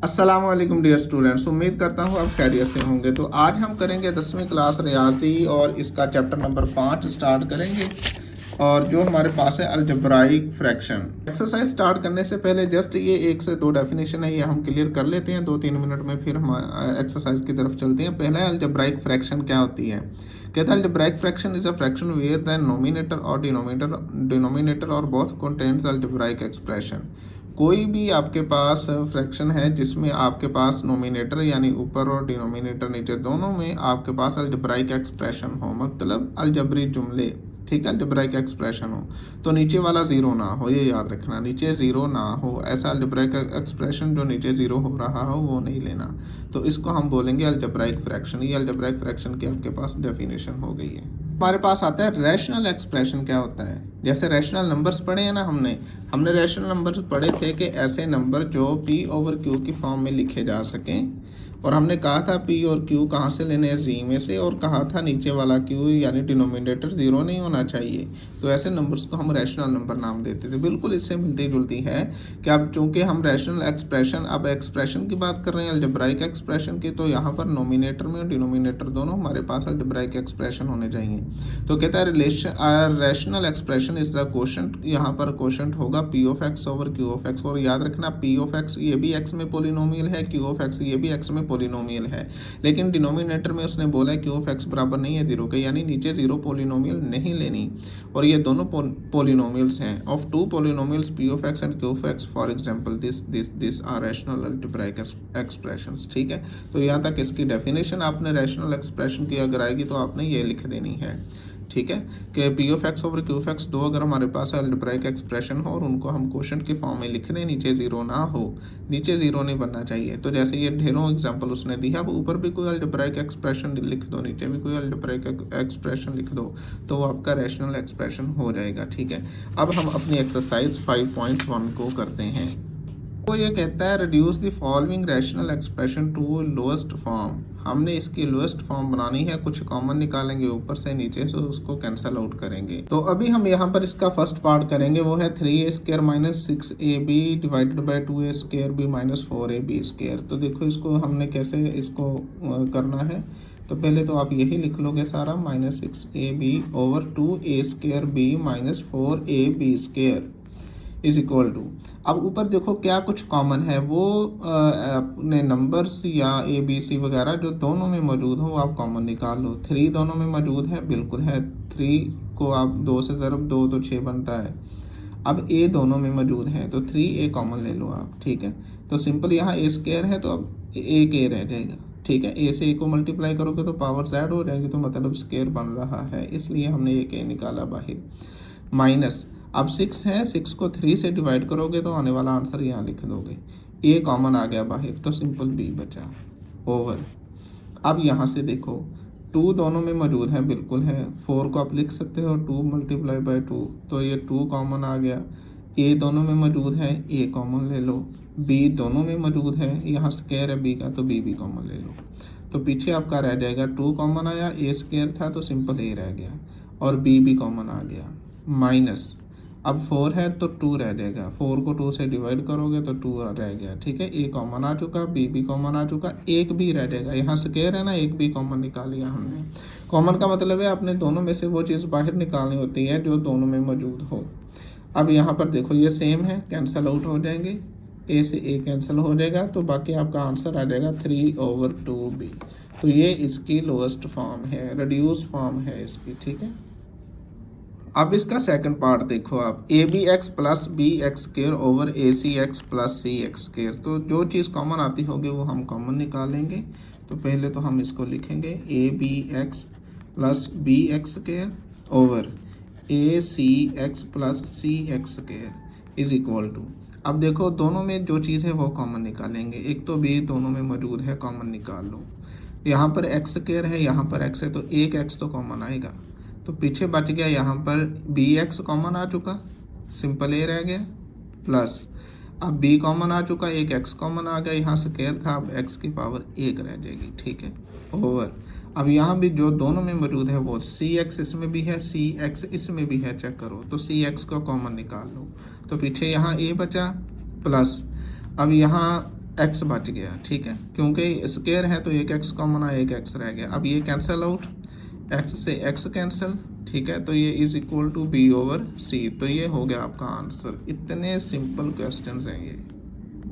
अस्सलाम वालेकुम dear students, उम्मीद करता हूँ आप खैरियत से होंगे। तो आज हम करेंगे 10वीं क्लास रियाजी और इसका चैप्टर नंबर 5 स्टार्ट करेंगे। और जो हमारे पास है अलजब्राइक फ्रैक्शन। एक्सरसाइज स्टार्ट करने से पहले जस्ट ये 1 से 2 डेफिनेशन है, ये हम क्लियर कर लेते हैं 2-3 मिनट में, फिर हम एक्सरसाइज की तरफ चलते हैं। पहला है अलजब्राइक फ्रैक्शन क्या होती है। कहता है algebraic fraction is a fraction where the nominator और डिनोमिनेटर और बोथ कंटेन्स अलजब्राइक एक्सप्रेशन। कोई भी आपके पास फ्रैक्शन है जिसमें आपके पास नोमिनेटर यानी ऊपर और डिनोमिनेटर नीचे दोनों में आपके पास अलजब्राइक एक्सप्रेशन हो, मतलब अलजबरी जुमले, ठीक है, अलजब्राइक एक्सप्रेशन हो, तो नीचे वाला ज़ीरो ना हो, ये याद रखना, नीचे ज़ीरो ना हो। ऐसा अलजब्राइक एक्सप्रेशन जो नीचे ज़ीरो हो रहा हो वो नहीं लेना। तो इसको हम बोलेंगे अलजब्राइक फ्रैक्शन। ये अलजब्राइक फ्रैक्शन की आपके पास डेफिनेशन हो गई है। हमारे पास आता है रैशनल एक्सप्रेशन क्या होता है। जैसे रैशनल नंबर्स पढ़े हैं ना, हमने रैशनल नंबर्स पढ़े थे कि ऐसे नंबर जो पी ओवर क्यू की फॉर्म में लिखे जा सकें, और हमने कहा था पी और क्यू कहाँ से लेने हैं, जी में से, और कहा था नीचे वाला क्यू यानी डिनोमिनेटर ज़ीरो नहीं होना चाहिए। तो ऐसे नंबर्स को हम रैशनल नंबर नाम देते थे। बिल्कुल इससे मिलती जुलती है कि अब चूंकि हम रैशनल एक्सप्रेशन, अब एक्सप्रेशन की बात कर रहे हैं अलजब्राइक एक्सप्रेशन की, तो यहाँ पर नोमिनेटर में और डिनोमिनेटर दोनों हमारे पास अलजब्राइक एक्सप्रेशन होने चाहिए। तो कहता है rational expression is the quotient, यहाँ पर कोशेंट होगा P of x over Q of x. और याद रखना पी ऑफ एक्स ये भी एक्स में पोलिनोमियल है, क्यू ऑफ एक्स ये भी एक्स में पोलिनोमियल है, लेकिन डिनोमिनेटर में उसने बोला है क्यू ऑफ एक्स बराबर नहीं है जीरो के, यानी नीचे जीरो पोलिनोमियल नहीं लेनी। और ये दोनों पोलिनोमियल्स हैं। Of two polynomials P of X and Q of X, for example this are rational algebraic expressions. ठीक है, तो यहाँ तक इसकी डेफिनेशन आपने रैशनल एक्सप्रेशन की अगर आएगी तो आपने ये लिख देनी है। ठीक है, कि P of x over Q of x दो अगर हमारे पास अलजेब्राइक एक्सप्रेशन हो और उनको हम क्वोशंट की फॉर्म में लिख दें, नीचे जीरो ना हो, नीचे जीरो नहीं बनना चाहिए। तो जैसे ये ढेरों एग्जांपल उसने दी है, अब ऊपर भी कोई अलजेब्राइक एक्सप्रेशन लिख दो, नीचे भी कोई अलजेब्राइक एक्सप्रेशन लिख दो, तो वो आपका रैशनल एक्सप्रेशन हो जाएगा। ठीक है, अब हम अपनी एक्सरसाइज 5.1 को करते हैं। तो ये कहता है reduce the following rational expression to lowest form. हमने इसकी लोएस्ट फॉर्म बनानी है, कुछ कॉमन निकालेंगे ऊपर से नीचे से, उसको कैंसिल आउट करेंगे। तो अभी हम यहाँ पर इसका फर्स्ट पार्ट करेंगे, वो है 3a² minus 6ab divided by 2a² minus 4ab²। तो देखो इसको हमने कैसे इसको करना है। तो पहले तो आप यही लिख लोगे सारा, minus 6ab over 2a² minus 4ab² is equal to. अब ऊपर देखो क्या कुछ कॉमन है, वो अपने नंबर्स या ए बी सी वगैरह जो दोनों में मौजूद हो आप कॉमन निकाल लो। 3 दोनों में मौजूद है, बिल्कुल है, 3 को आप 2 से ज़रब दो तो 6 बनता है। अब ए दोनों में मौजूद है तो 3a कॉमन ले लो आप। ठीक है, तो सिंपल यहाँ a² है तो अब एक a रह जाएगा। ठीक है, a से a को मल्टीप्लाई करोगे तो पावर z हो जाएगी, तो मतलब स्क्वायर बन रहा है, इसलिए हमने एक a निकाला बाहर। माइनस, अब 6 है, 6 को 3 से डिवाइड करोगे तो आने वाला आंसर यहाँ लिख दोगे, ए कॉमन आ गया बाहर तो सिंपल बी बचा, ओवर। अब यहाँ से देखो 2 दोनों में मौजूद है, बिल्कुल है, 4 को आप लिख सकते हो 2 मल्टीप्लाई बाई 2, तो ये 2 कॉमन आ गया। ए दोनों में मौजूद है, ए कॉमन ले लो। बी दोनों में मौजूद है, यहाँ स्क्वायर है बी का तो बी भी कॉमन ले लो। तो पीछे आपका रह जाएगा 2 कॉमन आया, a² था तो सिंपल ए रह गया, और बी भी कॉमन आ गया। माइनस, अब 4 है तो 2 रह जाएगा, 4 को 2 से डिवाइड करोगे तो 2 रह गया। ठीक है, ए कॉमन आ चुका, बी भी कॉमन आ चुका, एक भी रह जाएगा, यहाँ स्क्वायर है ना, एक भी कॉमन निकाल लिया हमने। कॉमन का मतलब है अपने दोनों में से वो चीज़ बाहर निकालनी होती है जो दोनों में मौजूद हो। अब यहाँ पर देखो ये सेम है, कैंसिल आउट हो जाएंगे, ए से ए कैंसिल हो जाएगा, तो बाकी आपका आंसर आ जाएगा 3/2b। तो ये इसकी लोएस्ट फॉर्म है, रिड्यूस फॉर्म है इसकी। ठीक है, अब इसका सेकंड पार्ट देखो आप, A B X plus B X square over A C X plus C X square. तो जो चीज़ कॉमन आती होगी वो हम कॉमन निकालेंगे। तो पहले तो हम इसको लिखेंगे A B X plus B X square over A C X plus C X square is equal to. अब देखो दोनों में जो चीज़ है वो कॉमन निकालेंगे, एक तो बी दोनों में मौजूद है, कॉमन निकाल लो। यहाँ पर x² है, यहाँ पर x है, तो एक x तो कॉमन आएगा, तो पीछे बच गया यहाँ पर बी एक्स कॉमन आ चुका, सिंपल ए रह गया, प्लस अब बी कॉमन आ चुका, एक एक्स कॉमन आ गया, यहाँ स्क्वायर था, अब एक्स की पावर 1 रह जाएगी। ठीक है, ओवर। अब यहाँ भी जो दोनों में मौजूद है वो सी एक्स इसमें भी है, सी एक्स इसमें भी है, चेक करो, तो सी एक्स को कॉमन निकाल लो, तो पीछे यहाँ ए बचा, प्लस अब यहाँ एक्स बच गया, ठीक है, क्योंकि स्क्वायर है तो एक एक्स कॉमन आया, एक एक्स रह गया। अब ये कैंसिल आउट, एक्स से एक्स कैंसिल, ठीक है, तो ये is equal to B over C. तो ये हो गया आपका आंसर। इतने सिंपल क्वेश्चन हैं ये।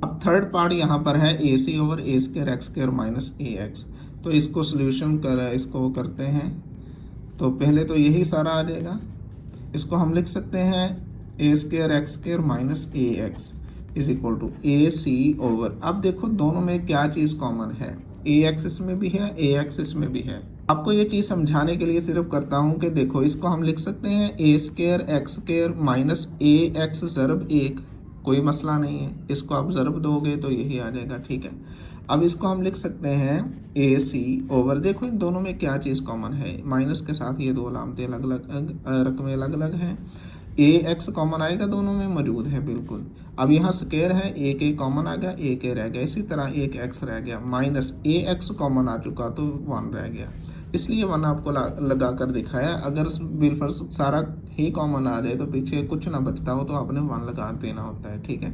अब थर्ड पार्ट यहाँ पर है ए C over A square X square minus A x. तो इसको सोल्यूशन इसको करते हैं। तो पहले तो यही सारा आ जाएगा, इसको हम लिख सकते हैं A square X square minus A X is equal to A C over. अब देखो दोनों में क्या चीज़ कॉमन है, ए एक्स इसमें भी है, ए एक्स इसमें भी है। आपको ये चीज़ समझाने के लिए सिर्फ करता हूँ कि देखो इसको हम लिख सकते हैं A square X square minus A x ज़रब एक, कोई मसला नहीं है, इसको आप ज़रब दोगे तो यही आ जाएगा, ठीक है। अब इसको हम लिख सकते हैं ए सी ओवर, देखो इन दोनों में क्या चीज़ कॉमन है, माइनस के साथ ये दो अलामतें अलग अलग, रकमें अलग अलग हैं। ए एक्स कॉमन आएगा, दोनों में मौजूद है बिल्कुल। अब यहाँ स्क्वायर है, एक ए कॉमन आ गया, एक ए रह गया, इसी तरह एक एक्स रह गया, माइनस ए एक्स कॉमन आ चुका तो 1 रह गया, इसलिए 1 आपको लगा कर दिखाया। अगर बिलफर्स सारा ही कॉमन आ जाए तो पीछे कुछ ना बचता हो तो आपने 1 लगा देना होता है, ठीक है।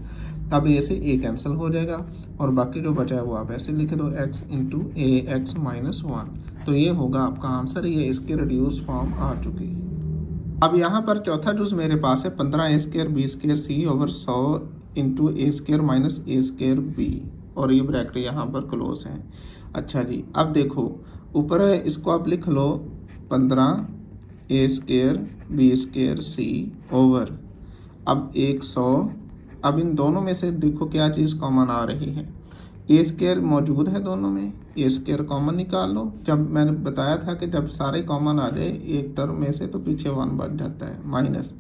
अब ए से ए कैंसिल हो जाएगा और बाकी जो बचा है वो आप ऐसे लिख दो, एक्स इंटू ए एक्स माइनस 1। तो ये होगा आपका आंसर, ये इसकी रिड्यूस फॉर्म आ चुकी। अब यहाँ पर चौथा जुज मेरे पास है 15 ए स्क्वायर बी स्क्वायर सी ओवर 100 इंटू ए स्क्वायर माइनस ए स्क्वायर बी, और ये ब्रैकेट यहाँ पर क्लोज है। अच्छा जी, अब देखो ऊपर है, इसको आप लिख लो 15 ए स्क्वायर बी स्क्वायर सी ओवर, अब 100। अब इन दोनों में से देखो क्या चीज़ कॉमन आ रही है, ए स्क्वायर मौजूद है दोनों में, ए स्क्वायर कॉमन निकाल लो। जब मैंने बताया था कि जब सारे कॉमन आ जाए एक टर्म में से तो पीछे 1 बच जाता है, माइनस।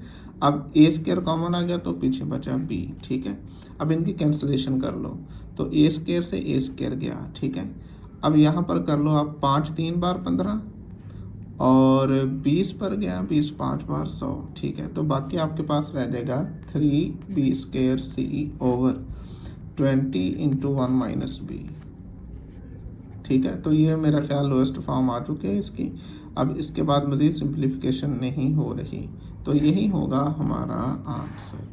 अब ए स्क्वायर कॉमन आ गया तो पीछे बचा बी, ठीक है। अब इनकी कैंसलेशन कर लो, तो ए स्क्वायर से ए स्क्वायर गया, ठीक है। अब यहाँ पर कर लो आप 5 3 बार 15 और 20 पर गया, 20 5 बार 100, ठीक है। तो बाकी आपके पास रह जाएगा 3 बी स्क्वायर सी ओवर 20 इंटू 1 माइनस बी, ठीक है। तो ये मेरा ख्याल लोएस्ट फॉर्म आ चुके हैं इसकी। अब इसके बाद मज़ीद सिंप्लीफिकेशन नहीं हो रही, तो यही होगा हमारा आंसर।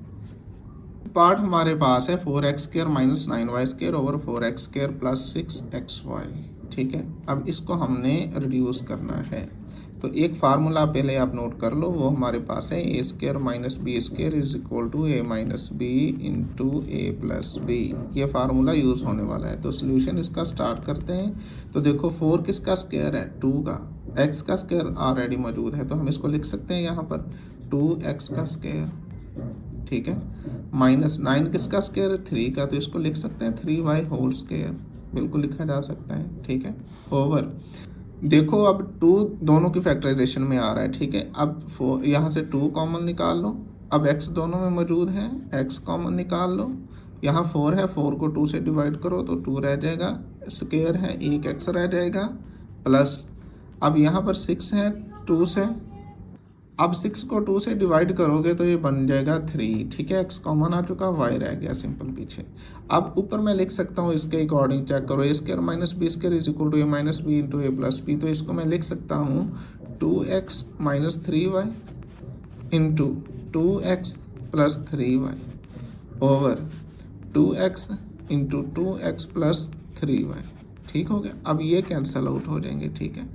पार्ट हमारे पास है 4x square minus 9y square over 4x square plus 6xy, ठीक है। अब इसको हमने रिड्यूस करना है, तो एक फार्मूला पहले आप नोट कर लो, वो हमारे पास है A square minus B square is equal to A minus B into A plus B. ये फार्मूला यूज़ होने वाला है। तो सोल्यूशन इसका स्टार्ट करते हैं। तो देखो 4 किसका स्क्वायर है, 2 का, x का स्क्वायर ऑलरेडी मौजूद है तो हम इसको लिख सकते हैं यहाँ पर 2x का स्क्वायर, ठीक है। माइनस 9 किसका स्क्वायर है, 3 का, तो इसको लिख सकते हैं 3y होल स्क्वायर, बिल्कुल लिखा जा सकता है, ठीक है। ओवर देखो अब 2 दोनों की फैक्टराइजेशन में आ रहा है, ठीक है। अब यहाँ से 2 कॉमन निकाल लो, अब x दोनों में मौजूद है, x कॉमन निकाल लो। यहाँ 4 है, 4 को 2 से डिवाइड करो तो 2 रह जाएगा, स्क्वायर है, एक x रह जाएगा, प्लस अब यहाँ पर 6 है 2 से, अब 6 को 2 से डिवाइड करोगे तो ये बन जाएगा 3, ठीक है। x कॉमन आ चुका, y रह गया सिंपल पीछे। अब ऊपर मैं लिख सकता हूँ इसके अकॉर्डिंग, चेक करो, A square minus B square is equal to A minus B into A plus B. तो इसको मैं लिख सकता हूँ 2x minus 3y into 2x plus 3y over 2x into 2x plus 3y, ठीक हो गया। अब ये कैंसिल आउट हो जाएंगे, ठीक है।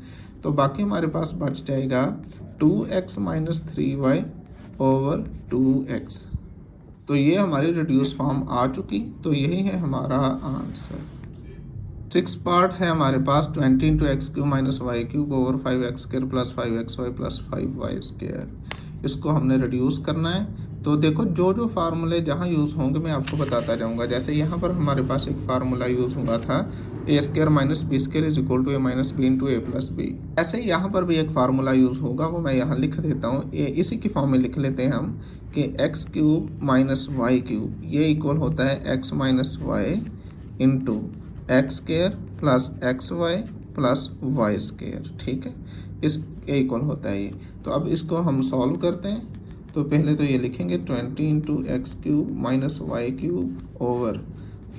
तो बाकी हमारे पास बच जाएगा 2x minus 3y over 2x। तो ये हमारी रिड्यूस फॉर्म आ चुकी, तो यही है हमारा आंसर। 6 पार्ट है हमारे पास 20 into X cube minus Y cube over 5x square plus 5xy plus 5y square. इसको हमने रिड्यूस करना है। तो देखो जो जो फार्मूले जहाँ यूज़ होंगे मैं आपको बताता जाऊँगा। जैसे यहाँ पर हमारे पास एक फार्मूला यूज़ हुआ था A square minus B square is equal to A minus B into A plus B. ऐसे ही यहाँ पर भी एक फार्मूला यूज़ होगा, वो मैं यहाँ लिख देता हूँ। इसी की फॉर्म में लिख लेते हैं हम कि X cube minus Y cube ये इक्वल होता है X minus Y into X square plus X Y plus Y square, ठीक है। इसके इक्वल होता है ये। तो अब इसको हम सॉल्व करते हैं। तो पहले तो ये लिखेंगे 20 into X cube minus Y cube over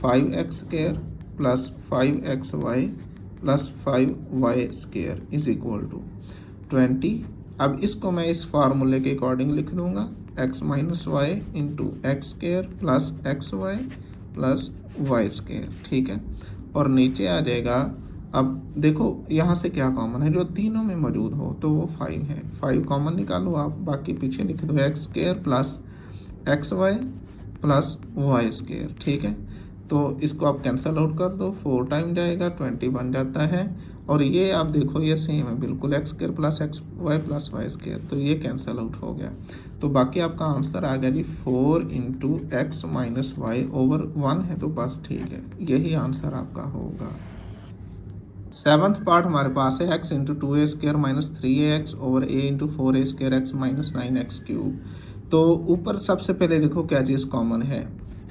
5x square plus 5xy plus 5y square is equal to 20। अब इसको मैं इस फार्मूले के अकॉर्डिंग लिख दूंगा, x minus Y into X square plus X Y plus Y square, ठीक है। और नीचे आ जाएगा, अब देखो यहाँ से क्या कॉमन है, जो तीनों में मौजूद हो तो वो 5 है, 5 कॉमन निकालो आप, बाकी पीछे लिख दो X square plus X Y plus Y square, ठीक है। तो इसको आप कैंसिल आउट कर दो, 4 टाइम जाएगा 20 बन जाता है। और ये आप देखो ये सेम है बिल्कुल, X square plus X Y plus Y square, तो ये कैंसिल आउट हो गया। तो बाकी आपका आंसर आ गया जी 4 into X minus Y over 1 है, तो बस ठीक है, यही आंसर आपका होगा। 7th पार्ट हमारे पास है x into 2a square minus 3ax over a into 4a square x minus 9x cube. तो ऊपर सबसे पहले देखो क्या चीज़ कॉमन है,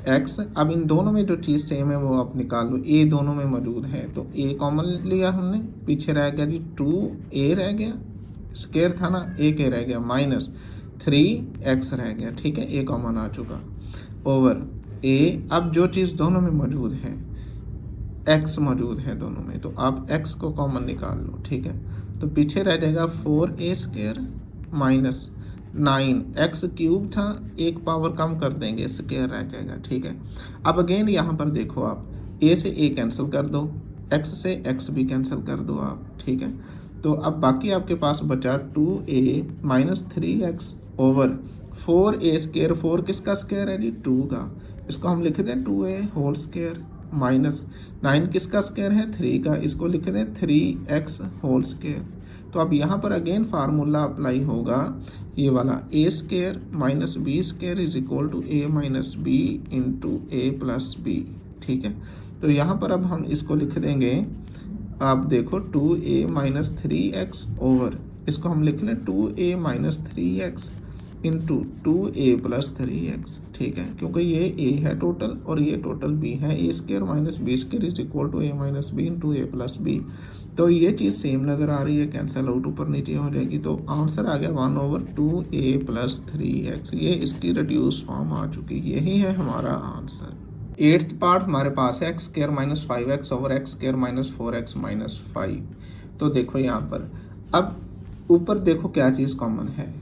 x। अब इन दोनों में जो चीज़ सेम है वो आप निकाल लो, a दोनों में मौजूद है तो a कॉमन लिया हमने, पीछे रह गया जी 2a रह गया, स्क्वायर था ना, a के रह गया माइनस 3x रह गया, ठीक है, a कॉमन आ चुका ओवर a। अब जो चीज़ दोनों में मौजूद है, x मौजूद है दोनों में, तो आप x को कॉमन निकाल लो, ठीक है। तो पीछे रह जाएगा 4a square minus 9x cube था, एक पावर कम कर देंगे, स्क्वायर रह जाएगा, ठीक है। अब अगेन यहाँ पर देखो आप, a से a कैंसिल कर दो, x से x भी कैंसिल कर दो आप, ठीक है। तो अब बाकी आपके पास बचा 2a minus 3x over 4a square, 4 किसका स्क्वायर है जी 2 का, इसको हम लिख दें 2a होल स्क्वायर माइनस 9 किसका स्क्वायर है 3 का, इसको लिख दें 3x होल स्क्वायर। तो अब यहाँ पर अगेन फार्मूला अप्लाई होगा ये वाला, a square minus B square is equal to a minus B into A plus B, ठीक है। तो यहाँ पर अब हम इसको लिख देंगे, आप देखो 2a माइनस 3x ओवर, इसको हम लिख लें 2a minus 3x into 2a plus 3x, ठीक है, क्योंकि ये a है टोटल और ये टोटल b है, a square minus B square is equal to a minus B into A plus B. तो ये चीज़ सेम नज़र आ रही है, कैंसिल आउट ऊपर नीचे हो जाएगी, तो आंसर आ गया 1 ओवर 2a प्लस 3x, ये इसकी रिड्यूस फॉर्म आ चुकी, यही है हमारा आंसर। 8th पार्ट हमारे पास है X square minus 5x over X square minus 4x minus 5। तो देखो यहाँ पर, अब ऊपर देखो क्या चीज़ कॉमन है,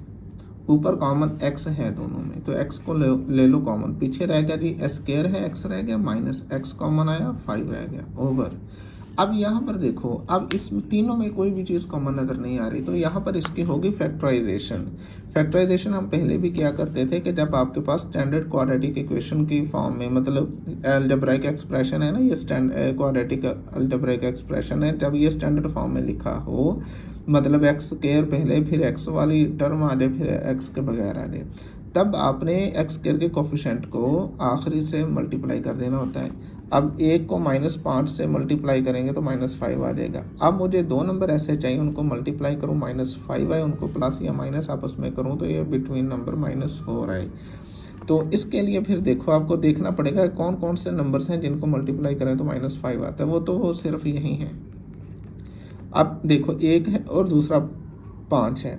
ऊपर कॉमन x है दोनों में, तो x को ले लो कॉमन, पीछे रह गया जी स्क्वायर है, x रह गया माइनस x कॉमन आया 5 रह गया ओवर। अब यहाँ पर देखो, अब इस तीनों में कोई भी चीज़ कॉमन नज़र नहीं आ रही, तो यहाँ पर इसकी होगी फैक्टराइजेशन। फैक्टराइजेशन हम पहले भी क्या करते थे कि जब आपके पास स्टैंडर्ड क्वाड्रेटिक इक्वेशन की फॉर्म में, मतलब अलजेब्राइक एक्सप्रेशन है ना, ये क्वाड्रेटिक अलजेब्राइक एक्सप्रेशन है, जब ये स्टैंडर्ड फॉर्म में लिखा हो, मतलब एक्स स्क्वायर पहले फिर एक्स वाली टर्म आ जाए फिर एक्स के बगैर आ जाए, तब आपने एक्स स्क्वायर के कोफिशेंट को आखिरी से मल्टीप्लाई कर देना होता है। अब एक को -5 से मल्टीप्लाई करेंगे तो -5 आ जाएगा। अब मुझे 2 नंबर ऐसे चाहिए, उनको मल्टीप्लाई करूँ -5 आए, उनको प्लस या माइनस आपस में करूँ तो ये बिटवीन नंबर -4 आए। तो इसके लिए फिर देखो आपको देखना पड़ेगा कौन कौन से नंबर्स हैं जिनको मल्टीप्लाई करें तो -5 आता है, वो तो सिर्फ यही है। अब देखो एक है और दूसरा 5 है।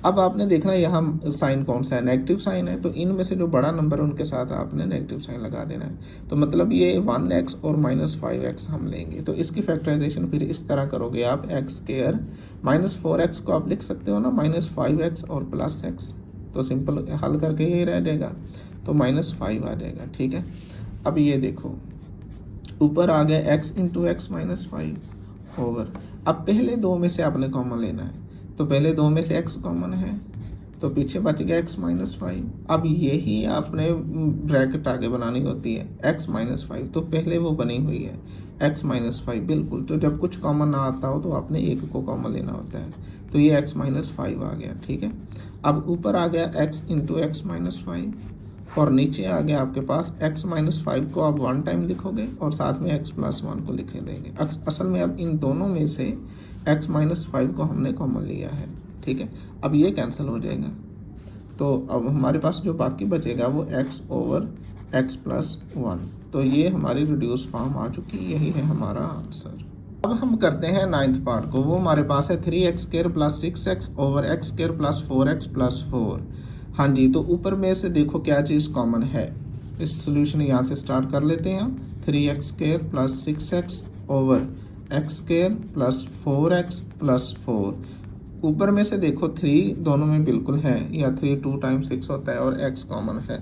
अब आपने देखना यहाँ साइन कौन सा है, नेगेटिव साइन है, तो इनमें से जो बड़ा नंबर है उनके साथ आपने नेगेटिव साइन लगा देना है। तो मतलब ये 1x और -5x हम लेंगे, तो इसकी फैक्टराइजेशन फिर इस तरह करोगे आप, एक्स स्क्वायर -4x को आप लिख सकते हो ना -5x और प्लस x, तो सिंपल हल करके यही रह जाएगा, तो -5 आ जाएगा, ठीक है। अब ये देखो ऊपर आ गया x इंटू एक्स -5 ओवर, अब पहले 2 में से आपने कॉमन लेना है, तो पहले 2 में से x कॉमन है, तो पीछे बच गया x -5। अब यही आपने ब्रैकेट आगे बनानी होती है x -5, तो पहले वो बनी हुई है x -5 बिल्कुल। तो जब कुछ कॉमन ना आता हो तो आपने एक को कॉमन लेना होता है, तो ये x -5 आ गया, ठीक है। अब ऊपर आ गया x इंटू एक्स -5 और नीचे आ गया आपके पास x -5 को आप 1 टाइम लिखोगे और साथ में x + 1 को लिख देंगे। असल में अब इन दोनों में से x -5 को हमने कॉमन लिया है, ठीक है। अब ये कैंसिल हो जाएगा, तो अब हमारे पास जो बाकी बचेगा वो x ओवर x + 1, तो ये हमारी रिड्यूस फॉर्म आ चुकी, यही है हमारा आंसर। अब हम करते हैं 9th पार्ट को, वो हमारे पास है 3x² + 6x over x² + 4x + 4। हाँ जी, तो ऊपर में से देखो क्या चीज़ कॉमन है, इस सोल्यूशन यहाँ से स्टार्ट कर लेते हैं हम। 3x² + 6x over x² + 4x + 4। ऊपर में से देखो 3 दोनों में बिल्कुल है, या 3 2 टाइम्स 6 होता है और x कॉमन है।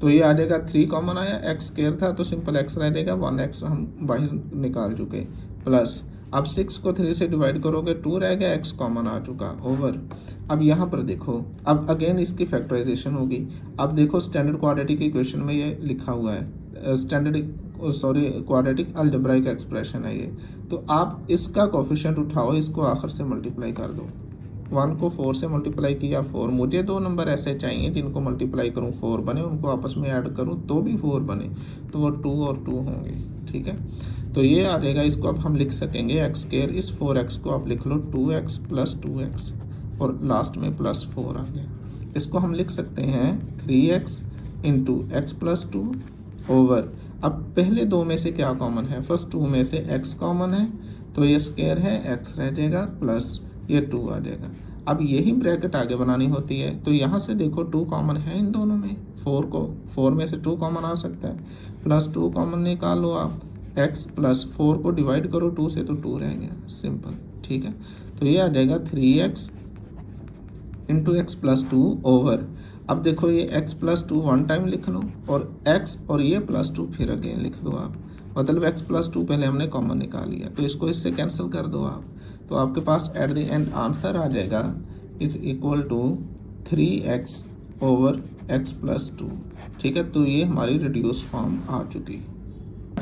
तो ये आ जाएगा 3 कॉमन आया, एक्स स्क्वायर था तो सिंपल एक्स रह जाएगा, 1x हम बाहर निकाल चुके, प्लस अब 6 को 3 से डिवाइड करोगे 2 रह गया, x कॉमन आ चुका, ओवर। अब यहाँ पर देखो, अब अगेन इसकी फैक्टराइजेशन होगी। अब देखो स्टैंडर्ड क्वाड्रेटिक इक्वेशन में ये लिखा हुआ है, क्वाड्रेटिक अलजेब्राइक एक्सप्रेशन है ये। तो आप इसका कोफिशिएंट उठाओ, इसको आखिर से मल्टीप्लाई कर दो। 1 को 4 से मल्टीप्लाई किया 4, मुझे 2 नंबर ऐसे चाहिए जिनको मल्टीप्लाई करूं 4 बने, उनको आपस में ऐड करूं तो भी 4 बने, तो वो 2 और 2 होंगे, ठीक है। तो ये आ जाएगा, इसको अब हम लिख सकेंगे एक्स स्क्वायर, इस 4x को आप लिख लो 2x प्लस 2x और लास्ट में प्लस 4 आ गया। इसको हम लिख सकते हैं 3x into x plus 2 over. अब पहले 2 में से क्या कॉमन है, फर्स्ट 2 में से x कॉमन है तो ये स्क्वायर है, x रह जाएगा प्लस ये 2 आ जाएगा। अब यही ब्रैकेट आगे बनानी होती है, तो यहाँ से देखो 2 कॉमन है इन दोनों में, 4 में से 2 कॉमन आ सकता है, प्लस 2 कॉमन निकाल लो आप, x प्लस 4 को डिवाइड करो 2 से तो 2 रह गया, सिंपल, ठीक है। तो ये आ जाएगा 3x into x plus 2 over. अब देखो ये x प्लस 2 वन टाइम लिख लो और x और ये प्लस 2 फिर अगेन लिख दो आप, मतलब x प्लस 2 पहले हमने कॉमन निकाल लिया, तो इसको इससे कैंसिल कर दो आप, तो आपके पास एट द एंड आंसर आ जाएगा is equal to 3x over x plus 2, ठीक है। तो ये हमारी रिड्यूस फॉर्म आ चुकी।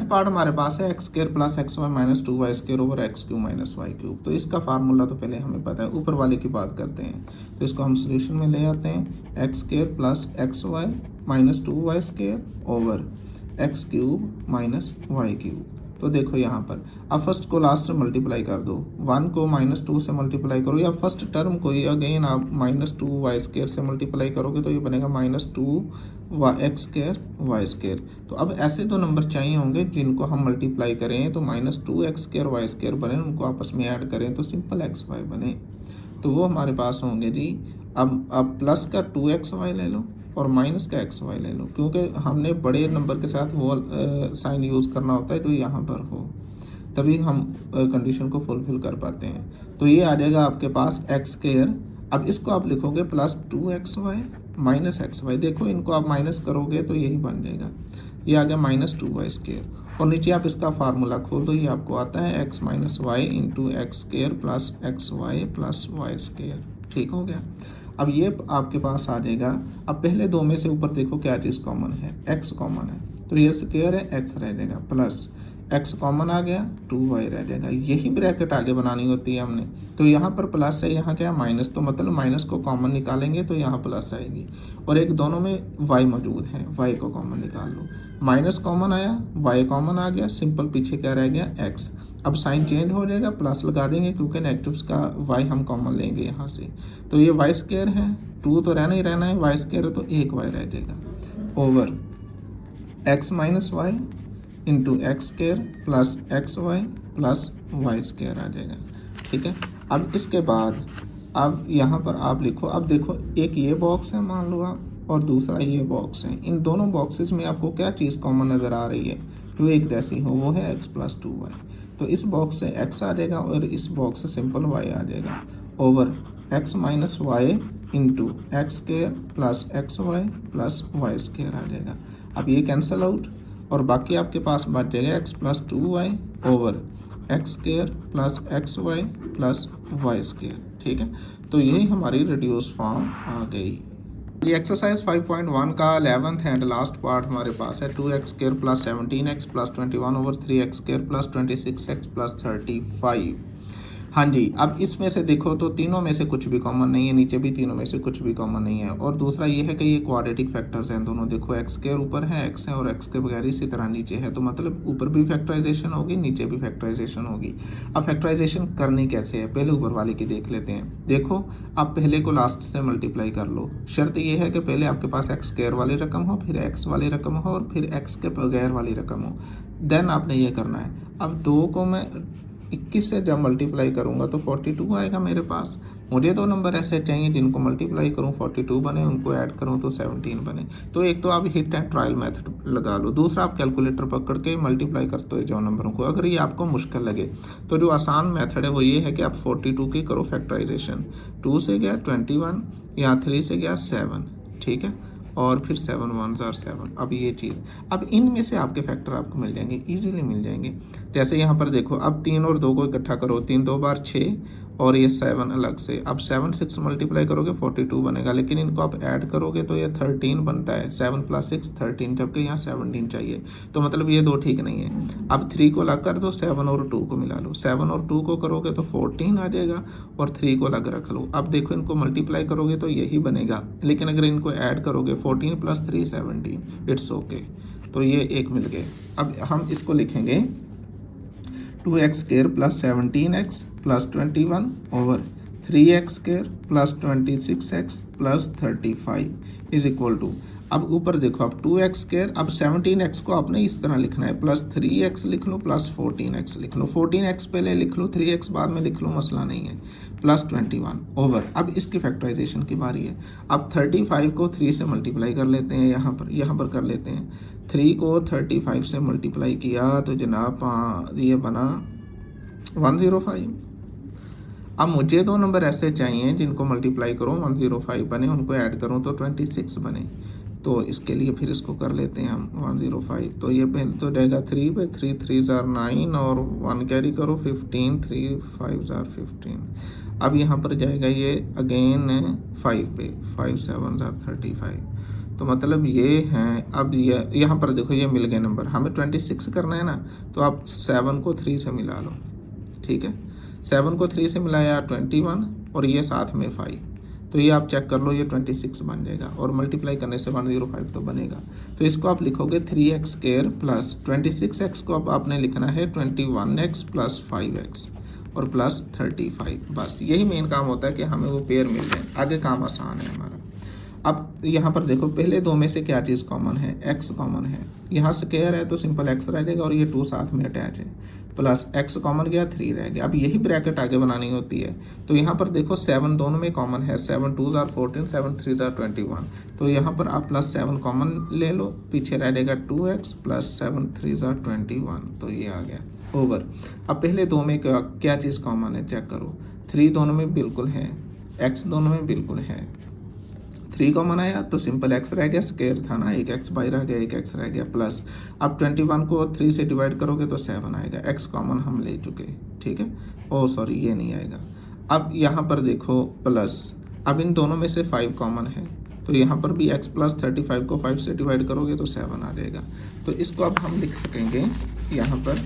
पार्ट हमारे पास है X square plus X Y minus 2y square over X cube minus Y cube. तो इसका फार्मूला तो पहले हमें पता है, ऊपर वाले की बात करते हैं, तो इसको हम सोल्यूशन में ले आते हैं, X square plus X Y minus 2y square over X cube minus Y cube. तो देखो यहाँ पर अब फर्स्ट को लास्ट से मल्टीप्लाई कर दो, 1 को -2 से मल्टीप्लाई करो, या फर्स्ट टर्म को ही अगेन आप -2y स्क्वायर से मल्टीप्लाई करोगे तो ये बनेगा -2 एक्स स्क्वायर वाई स्क्वायर। तो अब ऐसे 2 नंबर चाहिए होंगे जिनको हम मल्टीप्लाई करें तो -2 एक्स स्क्वायर वाई स्क्वायर बने, उनको आपस में ऐड करें तो सिंपल एक्स वाई बने, तो वो हमारे पास होंगे जी। अब प्लस का 2xy ले लो और माइनस का xy ले लो, क्योंकि हमने बड़े नंबर के साथ वो साइन यूज़ करना होता है, तो यहाँ पर हो तभी हम कंडीशन को फुलफिल कर पाते हैं। तो ये आ जाएगा आपके पास एक्स स्क्वायर, अब इसको आप लिखोगे प्लस 2xy माइनस xy, देखो इनको आप माइनस करोगे तो यही बन जाएगा, ये आ गया -2y स्क्वायर, और नीचे आप इसका फार्मूला खोल दो, ये आपको आता है x minus Y into X square plus X Y plus Y square, ठीक हो गया। अब ये आपके पास आ जाएगा। अब पहले 2 में से ऊपर देखो क्या चीज़ कॉमन है, x कॉमन है, तो ये स्क्वायर है, x रह जाएगा, प्लस x कॉमन आ गया 2y रह जाएगा, यही ब्रैकेट आगे बनानी होती है हमने। तो यहाँ पर प्लस है, यहाँ क्या माइनस, तो मतलब माइनस को कॉमन निकालेंगे तो यहाँ प्लस आएगी, और एक दोनों में y मौजूद है, y को कॉमन निकाल लो, माइनस कॉमन आया, y कॉमन आ गया, सिंपल पीछे क्या रह गया x। अब साइन चेंज हो जाएगा, प्लस लगा देंगे क्योंकि नेगेटिव्स का y हम कॉमन लेंगे यहाँ से, तो ये y स्क्वायर है, 2 तो रहना ही रहना है, y स्क्वायर है तो 1y रह जाएगा over x minus Y into X square plus X Y plus Y square आ जाएगा, ठीक है। अब इसके बाद अब यहाँ पर आप लिखो, अब देखो एक ये बॉक्स है मान लो आप, और दूसरा ये बॉक्स है, इन दोनों बॉक्सेस में आपको क्या चीज़ कॉमन नज़र आ रही है, जो एक जैसी हो, वो है x प्लस 2y। तो इस बॉक्स से x आ जाएगा और इस बॉक्स से सिंपल y आ जाएगा over x minus Y into X square plus X Y plus Y square आ जाएगा। अब ये कैंसिल आउट और बाकी आपके पास बच जाएगा x plus 2y over X square plus X Y plus Y square, ठीक है। तो यही हमारी रिड्यूस फॉर्म आ गई। ये एक्सरसाइज 5.1 का 11th एंड लास्ट पार्ट हमारे पास है 2x square plus 17x plus 21 over 3x square plus 26x plus 35। हाँ जी, अब इसमें से देखो तो तीनों में से कुछ भी कॉमन नहीं है, नीचे भी तीनों में से कुछ भी कॉमन नहीं है, और दूसरा ये है कि ये क्वाड्रेटिक फैक्टर्स हैं दोनों, देखो एक्स स्क्वायर ऊपर है, एक्स है और एक्स के बगैर इसी तरह नीचे है, तो मतलब ऊपर भी फैक्टराइजेशन होगी, नीचे भी फैक्टराइजेशन होगी। अब फैक्टराइजेशन करनी कैसे है, पहले ऊपर वाले की देख लेते हैं। देखो आप पहले को लास्ट से मल्टीप्लाई कर लो, शर्त ये है कि पहले आपके पास एक्स स्क्वायर वाली रकम हो, फिर एक्स वाली रकम हो और फिर एक्स के बगैर वाली रकम हो, देन आपने ये करना है। अब 2 को मैं 21 से जब मल्टीप्लाई करूंगा तो 42 आएगा मेरे पास। मुझे 2 नंबर ऐसे चाहिए जिनको मल्टीप्लाई करूं 42 बने, उनको ऐड करूं तो 17 बने। तो एक तो आप हिट एंड ट्रायल मेथड लगा लो, दूसरा आप कैलकुलेटर पकड़ के मल्टीप्लाई करते हो जो नंबरों को। अगर ये आपको मुश्किल लगे तो जो आसान मेथड है वो ये है कि आप 42 की करो फैक्टराइजेशन, 2 से गया 21, यहाँ 3 से गया 7, ठीक है, और फिर 7 1 ज़ार 7। अब ये चीज़, अब इनमें से आपके फैक्टर आपको मिल जाएंगे, इजीली मिल जाएंगे। जैसे यहाँ पर देखो, अब 3 और 2 को इकट्ठा करो, 3 2 बार 6 और ये 7 अलग से। अब 7 6 मल्टीप्लाई करोगे 42 बनेगा, लेकिन इनको आप ऐड करोगे तो ये 13 बनता है। 7 + 6 13, जबकि यहाँ 17 चाहिए, तो मतलब ये दो ठीक नहीं है। अब 3 को अलग कर दो, 7 और 2 को मिला लो। 7 और 2 को करोगे तो 14 आ जाएगा, और 3 को अलग रख लो। अब देखो, इनको मल्टीप्लाई करोगे तो यही बनेगा, लेकिन अगर इनको ऐड करोगे 14 + 3 17, इट्स ओके। तो ये एक मिल गए। अब हम इसको लिखेंगे 2x² + 17x + 21 over 3x² + 26x + 35 is equal to, अब ऊपर देखो, अब 2x², अब 17x को आपने इस तरह लिखना है, प्लस 3x लिख लो, प्लस 14x लिख लो। 14x पहले लिख लो, 3x बाद में लिख लो, मसला नहीं है। प्लस 21 ओवर, अब इसकी फैक्टराइजेशन की बारी है। अब 35 को 3 से मल्टीप्लाई कर लेते हैं, यहाँ पर कर लेते हैं। 3 को 35 से मल्टीप्लाई किया तो जनाब ये बना 105। अब मुझे दो नंबर ऐसे चाहिए जिनको मल्टीप्लाई करो 105 बने, उनको ऐड करूँ तो 26 बने। तो इसके लिए फिर इसको कर लेते हैं हम 105। तो ये पहले तो जाएगा 3 पे, 3 3 ज़ार 9 और 1 कैरी करो 15, 3 5 ज़ार 15। अब यहाँ पर जाएगा ये अगेन 5 पे, 5 7 ज़ार 35। तो मतलब ये हैं। अब ये यहाँ पर देखो, ये मिल गए नंबर, हमें 26 करना है ना, तो आप 7 को 3 से मिला लो, ठीक है। 7 को 3 से मिलाया 21, और ये साथ में 5, तो ये आप चेक कर लो, ये 26 बन जाएगा, और मल्टीप्लाई करने से 105 तो बनेगा। तो इसको आप लिखोगे 3x² + 26x को अब आपने लिखना है 21x + 5x और प्लस 35। बस यही मेन काम होता है कि हमें वो पेयर मिल जाए, आगे काम आसान है हमारा। अब यहाँ पर देखो, पहले दो में से क्या चीज़ कॉमन है, x कॉमन है। यहाँ स्क्वायर है तो सिंपल x रह जाएगा, और ये 2 साथ में अटैच है, प्लस x कॉमन गया, 3 रह गया। अब यही ब्रैकेट आगे बनानी होती है। तो यहाँ पर देखो 7 दोनों में कॉमन है, 7 2 ज़ार 14, 7 3 ज़ार 21। तो यहाँ पर आप प्लस 7 कॉमन ले लो, पीछे रह जाएगा 2x प्लस 7 3 ज़ार 21। तो ये आ गया ओवर। अब पहले दो में क्या चीज़ कॉमन है चेक करो, 3 दोनों में बिल्कुल है, x दोनों में बिल्कुल है। 3 कॉमन आया तो सिंपल x रह गया, स्क्वायर था ना, एक x बाहर आ गया, एक x रह गया, प्लस अब 21 को 3 से डिवाइड करोगे तो 7 आएगा, x कॉमन हम ले चुके, ठीक है। ओ सॉरी, ये नहीं आएगा। अब यहाँ पर देखो प्लस, अब इन दोनों में से 5 कॉमन है, तो यहाँ पर भी x + 35 को 5 से डिवाइड करोगे तो 7 आ जाएगा। तो इसको अब हम लिख सकेंगे यहाँ पर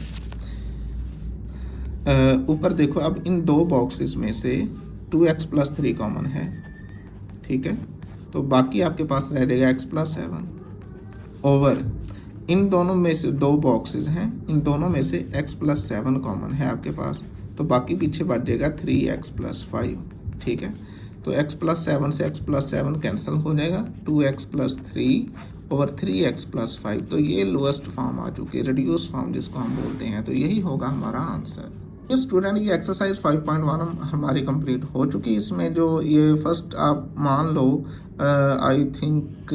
ऊपर देखो, अब इन दो बॉक्सेस में से 2x + 3 कॉमन है, ठीक है। तो बाकी आपके पास रह जाएगा x + 7 ओवर, इन दोनों में से दो बॉक्सेस हैं, इन दोनों में से x + 7 कॉमन है आपके पास, तो बाकी पीछे बच जाएगा 3x + 5, ठीक है। तो x + 7 से x + 7 कैंसिल हो जाएगा, 2x + 3 ओवर 3x + 5। तो ये लोएस्ट फॉर्म आ चुकी है, रिड्यूस फॉर्म जिसको हम बोलते हैं। तो यही होगा हमारा आंसर। तो स्टूडेंट, ये एक्सरसाइज 5.1 हमारी कंप्लीट हो चुकी है। इसमें जो ये फर्स्ट आप मान लो आई थिंक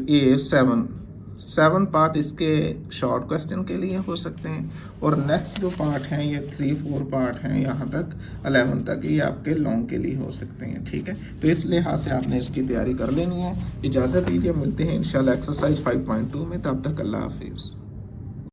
ये 7 पार्ट इसके शॉर्ट क्वेश्चन के लिए हो सकते हैं, और नेक्स्ट जो पार्ट हैं ये 3-4 पार्ट हैं यहाँ तक 11 तक, ये आपके लॉन्ग के लिए हो सकते हैं, ठीक है। तो इस लिहाज से आपने इसकी तैयारी कर लेनी है। इजाज़त दीजिए, मिलते हैं इंशाल्लाह एक्सरसाइज 5.2 में, तब तक अल्लाह हाफिज़।